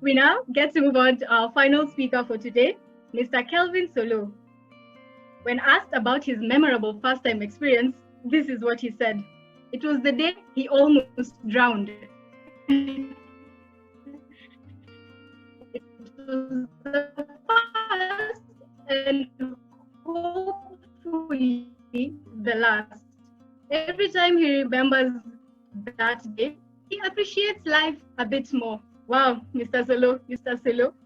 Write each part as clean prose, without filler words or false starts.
We now get to move on to our final speaker for today, Mr. Kelvin Solo. When asked about his memorable first-time experience, this is what he said. It was the day he almost drowned. It was the first and hopefully the last. Every time he remembers that day, he appreciates life a bit more. Wow, Mr. Solo,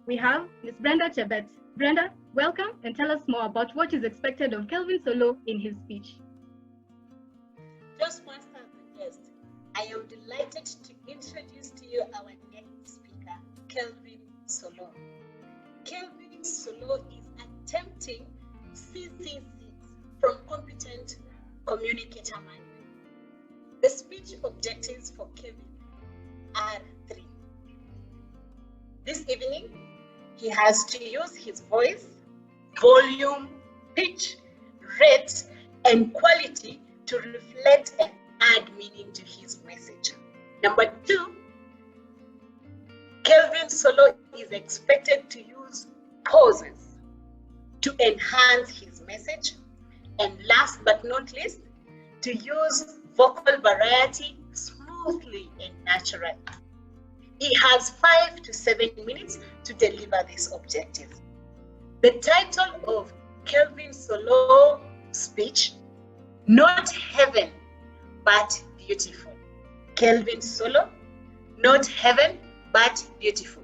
we have Ms. Brenda Chebet. Brenda, welcome and tell us more about what is expected of Kelvin Solo in his speech. Toastmasters and guests, I am delighted to introduce to you our next speaker, Kelvin Solo. Kelvin Solo is attempting CC6 from Competent Communicator Manual. The speech objectives for Kelvin are 3. This evening, he has to use his voice, volume, pitch, rate, and quality to reflect and add meaning to his message. Number 2, Kelvin Solo is expected to use pauses to enhance his message. And last but not least, to use vocal variety smoothly and naturally. He has 5 to 7 minutes to deliver this objective. The title of Kelvin Solo speech, Not Heaven, but Beautiful. Kelvin Solo, Not Heaven, but Beautiful.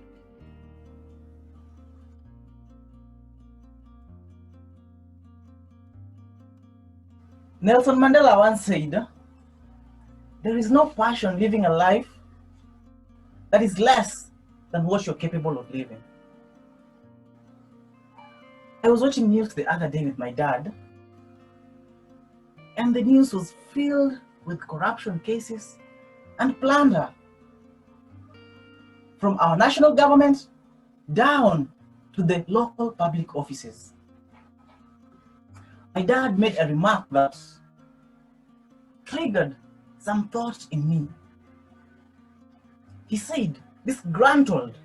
Nelson Mandela once said, there is no passion living a life that is less than what you're capable of living. I was watching news the other day with my dad, and the news was filled with corruption cases and plunder from our national government down to the local public offices. My dad made a remark that triggered some thought in me. He said, disgruntled,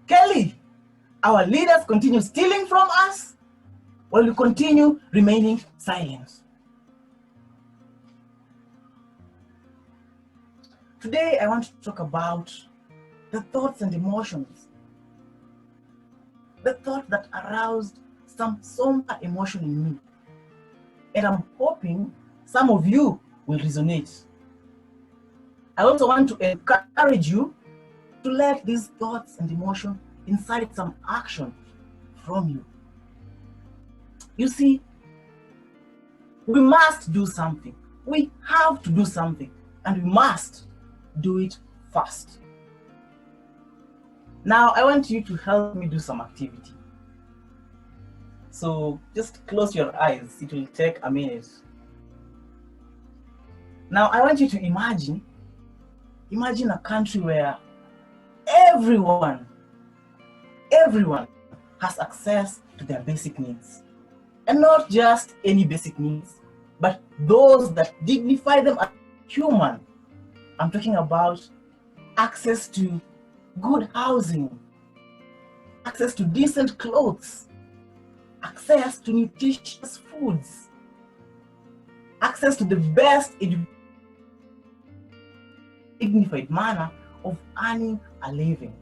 Kelly, our leaders continue stealing from us while we continue remaining silent. Today, I want to talk about the thoughts and emotions, the thought that aroused some somber emotion in me. And I'm hoping some of you will resonate. I also want to encourage you to let these thoughts and emotions incite some action from you. You see, we must do something. We have to do something, and we must do it fast. Now, I want you to help me do some activity. So just close your eyes. It will take a minute. Now, I want you to imagine a country where everyone has access to their basic needs. And not just any basic needs, but those that dignify them as human. I'm talking about access to good housing, access to decent clothes, access to nutritious foods, access to the best dignified manner of earning a living.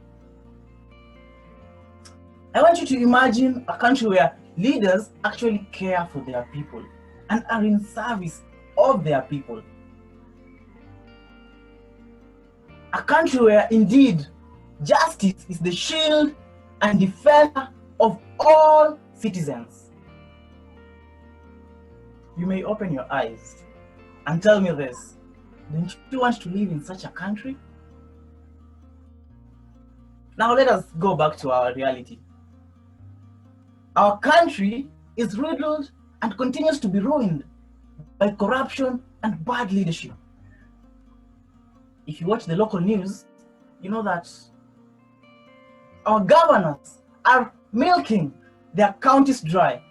I want you to imagine a country where leaders actually care for their people and are in service of their people. A country where indeed justice is the shield and defender of all citizens. You may open your eyes and tell me this. Don't you want to live in such a country? Now let us go back to our reality. Our country is riddled and continues to be ruined by corruption and bad leadership. If you watch the local news, you know that our governors are milking their counties dry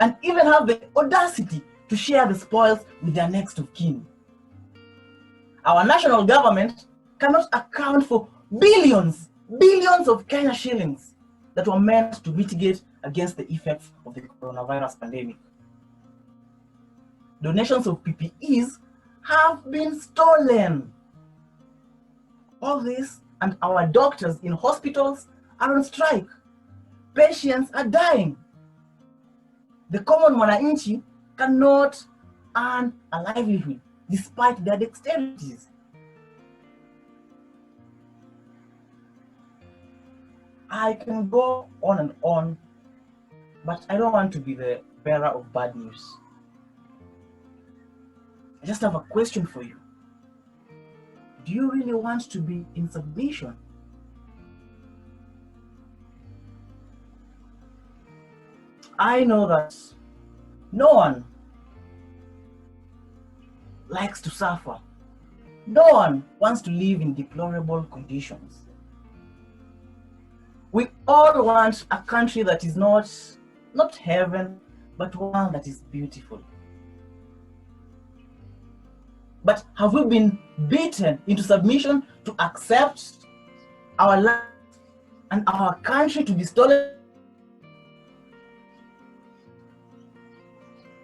and even have the audacity to share the spoils with their next of kin. Our national government cannot account for billions of Kenya shillings that were meant to mitigate against the effects of the coronavirus pandemic. Donations of PPEs have been stolen. All this, and our doctors in hospitals are on strike. Patients are dying. The common mwananchi cannot earn a livelihood despite their dexterities. I can go on and on, but I don't want to be the bearer of bad news. I just have a question for you. Do you really want to be in submission? I know that no one likes to suffer. No one wants to live in deplorable conditions. We all want a country that is not heaven, but one that is beautiful. But have we been beaten into submission to accept our land and our country to be stolen?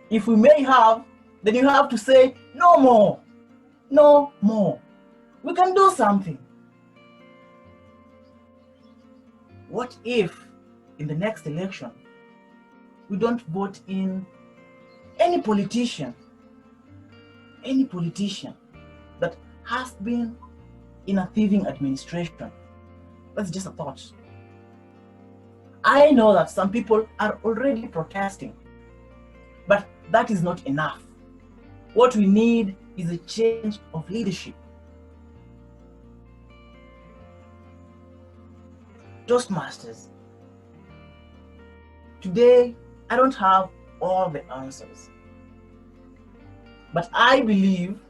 If we may have, then you have to say, no more, no more. We can do something. What if in the next election, we don't vote in any politician that has been in a thieving administration? That's just a thought. I know that some people are already protesting, but that is not enough. What we need is a change of leadership. Toastmasters, today I don't have all the answers, but I believe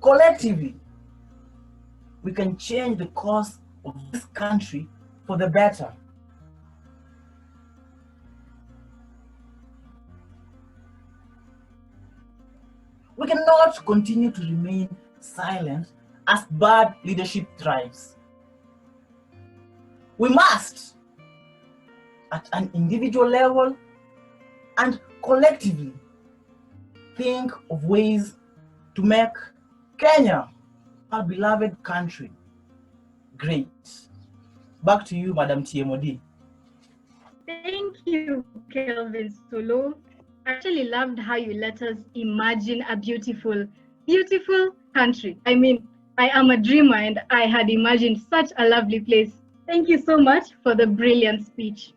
collectively we can change the course of this country for the better. We cannot continue to remain silent as bad leadership thrives. We must, at an individual level and collectively, think of ways to make Kenya, our beloved country, great. Back to you, Madam TMOD. Thank you, Kelvin Solo. I actually loved how you let us imagine a beautiful, beautiful country. I mean, I am a dreamer and I had imagined such a lovely place. Thank you so much for the brilliant speech.